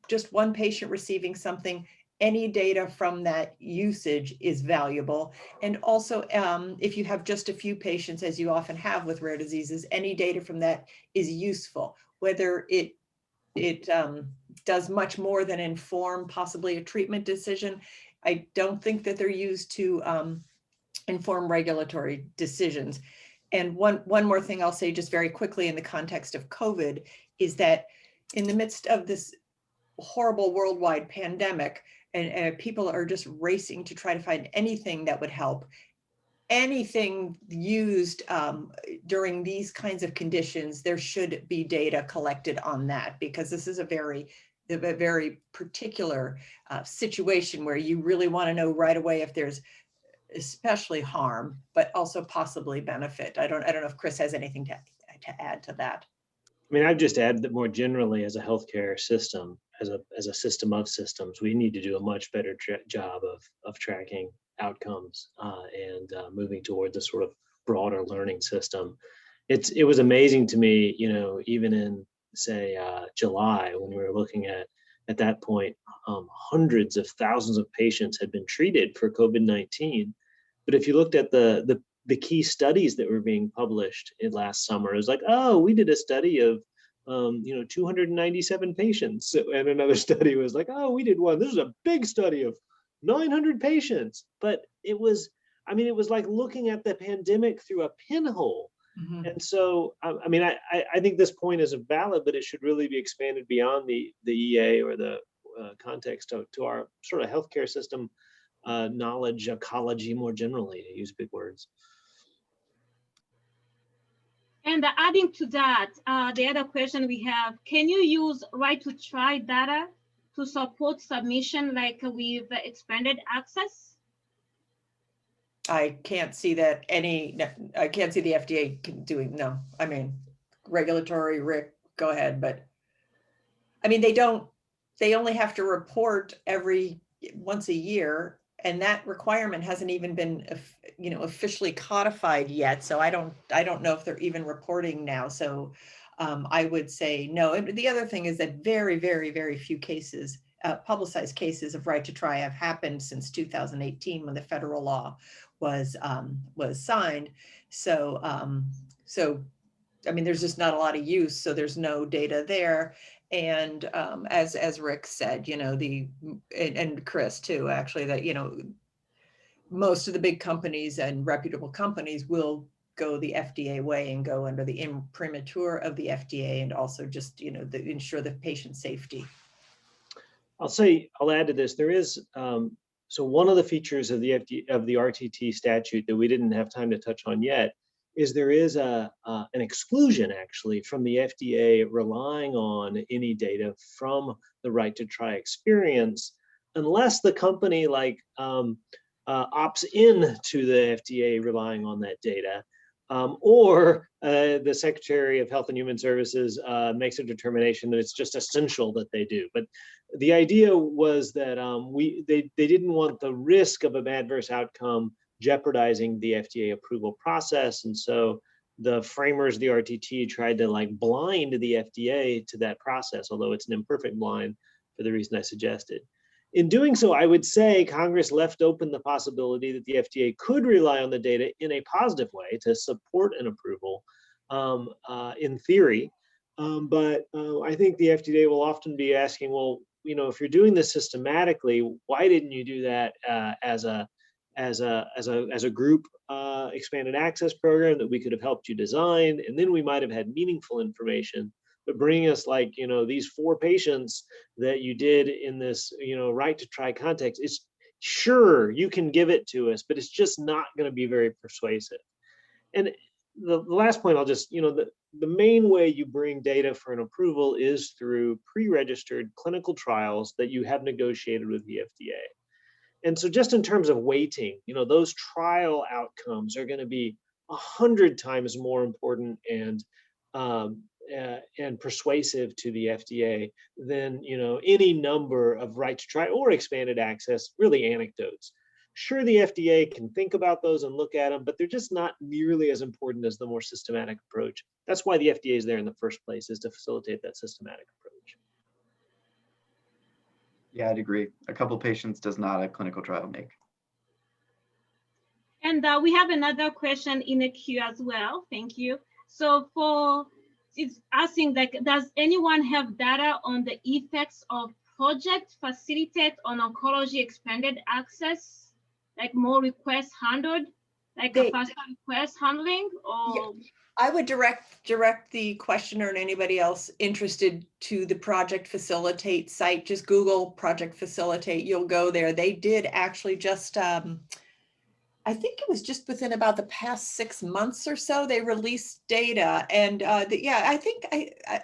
just one patient receiving something, any data from that usage is valuable. And also, if you have just a few patients, as you often have with rare diseases, any data from that is useful. Whether it does much more than inform possibly a treatment decision, I don't think that they're used to inform regulatory decisions. And one more thing I'll say just very quickly in the context of COVID is that in the midst of this horrible worldwide pandemic, and people are just racing to try to find anything that would help, anything used during these kinds of conditions, there should be data collected on that, because this is a very particular situation where you really want to know right away if there's especially harm, but also possibly benefit. I don't know if Chris has anything to add to that. I mean, I'd just add that more generally, as a healthcare system, as a system of systems, we need to do a much better job of tracking outcomes and moving towards a sort of broader learning system. It was amazing to me, even in say July, when we were looking at that point, hundreds of thousands of patients had been treated for COVID-19. But if you looked at the key studies that were being published in last summer, it was like, oh, we did a study of 297 patients, and another study was like, oh, we did one. This is a big study of 900 patients. But it was like looking at the pandemic through a pinhole. Mm-hmm. And so, I think this point is valid, but it should really be expanded beyond the EA or the context to our sort of healthcare system knowledge, ecology more generally, to use big words. And adding to that, the other question we have, can you use right to try data to support submission like with expanded access? I can't see that I can't see the FDA doing, no. I mean, regulatory, Rick, go ahead, but I mean, they only have to report once a year, and that requirement hasn't even been, officially codified yet. So I don't know if they're even reporting now. So I would say no. And the other thing is that very, very, very few cases, publicized cases of right to try have happened since 2018 when the federal law was signed. So I mean, there's just not a lot of use, so there's no data there. And as Rick said, and Chris too, actually, that, most of the big companies and reputable companies will go the FDA way and go under the imprimatur of the FDA, and also just, ensure the patient safety. I'll add to this. There is, so one of the features of the RTT statute that we didn't have time to touch on yet is there is an exclusion actually from the FDA relying on any data from the right to try experience, unless the company opts in to the FDA relying on that data, or the Secretary of Health and Human Services makes a determination that it's just essential that they do. But the idea was that they didn't want the risk of an adverse outcome jeopardizing the FDA approval process. And so the framers of the RTT tried to blind the FDA to that process, although it's an imperfect blind for the reason I suggested. In doing so, I would say Congress left open the possibility that the FDA could rely on the data in a positive way to support an approval, in theory. But I think the FDA will often be asking, well, if you're doing this systematically, why didn't you do that as a group expanded access program that we could have helped you design, and then we might have had meaningful information. But bringing us these 4 patients that you did in this right to try context, it's sure you can give it to us, but it's just not going to be very persuasive. And the last point, I'll just, the main way you bring data for an approval is through pre-registered clinical trials that you have negotiated with the FDA. And so just in terms of weighting, those trial outcomes are going to be 100 times more important and persuasive to the FDA than any number of right to try or expanded access, really anecdotes. Sure, the FDA can think about those and look at them, but they're just not nearly as important as the more systematic approach. That's why the FDA is there in the first place, is to facilitate that systematic approach. Yeah, I'd agree. A couple patients does not a clinical trial make. And we have another question in the queue as well. Thank you. So it's asking, does anyone have data on the effects of Project Facilitate on oncology expanded access? More requests handled, a faster request handling, or? Yeah. I would direct the questioner and anybody else interested to the Project Facilitate site. Just Google Project Facilitate, you'll go there. They did actually just, I think it was just within about the past 6 months or so, they released data. And yeah, I think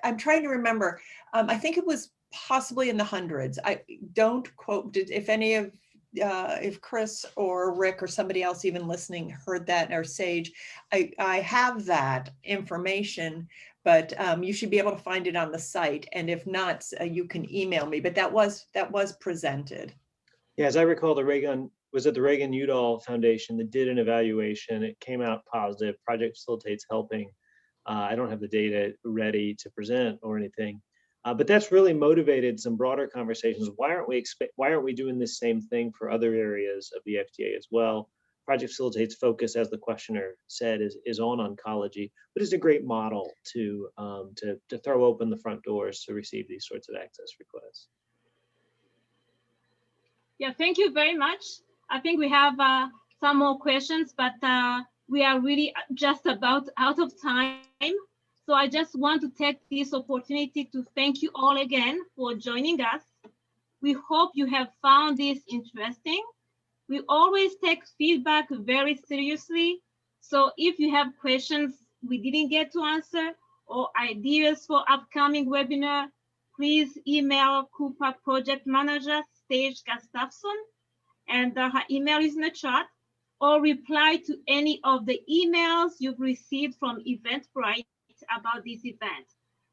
I'm trying to remember. I think it was possibly in the hundreds. I don't quote, if any of, if Chris or Rick or somebody else even listening heard that, or Sage, I have that information, but you should be able to find it on the site. And if not, you can email me, but that was presented. Yeah, as I recall, the Reagan-Udall Foundation that did an evaluation. It came out positive. Project Facilitate's helping. I don't have the data ready to present or anything, but that's really motivated some broader conversations. Why aren't we doing this same thing for other areas of the FDA as well? Project Facilitate's focus, as the questioner said, is on oncology, but it's a great model to throw open the front doors to receive these sorts of access requests. Yeah, thank you very much. I think we have some more questions, but we are really just about out of time. So I just want to take this opportunity to thank you all again for joining us. We hope you have found this interesting. We always take feedback very seriously. So if you have questions we didn't get to answer or ideas for upcoming webinar, please email Coupa Project Manager Sage Gustafson, and her email is in the chat, or reply to any of the emails you've received from Eventbrite about this event.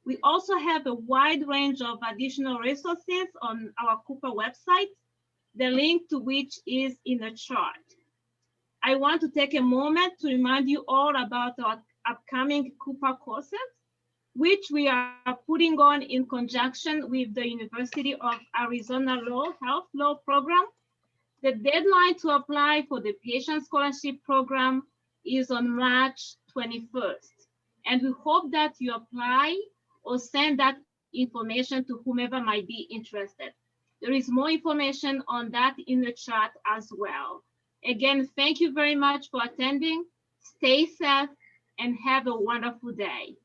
We also have a wide range of additional resources on our Cooper website, the link to which is in the chart. I want to take a moment to remind you all about our upcoming Cooper courses, which we are putting on in conjunction with the University of Arizona Health Law Program. The deadline to apply for the Patient Scholarship Program is on March 21st. And we hope that you apply or send that information to whomever might be interested. There is more information on that in the chat as well. Again, thank you very much for attending. Stay safe and have a wonderful day.